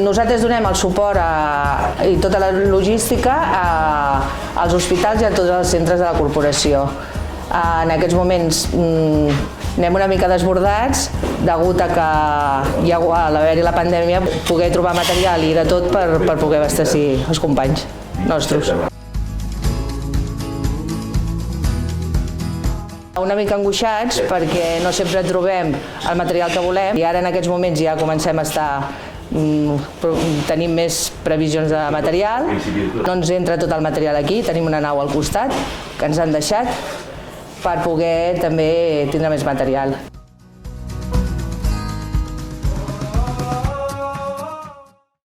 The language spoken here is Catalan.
Nosaltres donem el suport i tota la logística als hospitals i a tots els centres de la corporació. En aquests moments anem una mica desbordats degut a que a l'haver-hi la pandèmia poder trobar material i de tot per poder abastir els companys nostres. Una mica angoixats perquè no sempre trobem el material que volem i ara en aquests moments ja comencem a tenim més previsions de material, no ens entra tot el material aquí, tenim una nau al costat que ens han deixat per poder també tindre més material.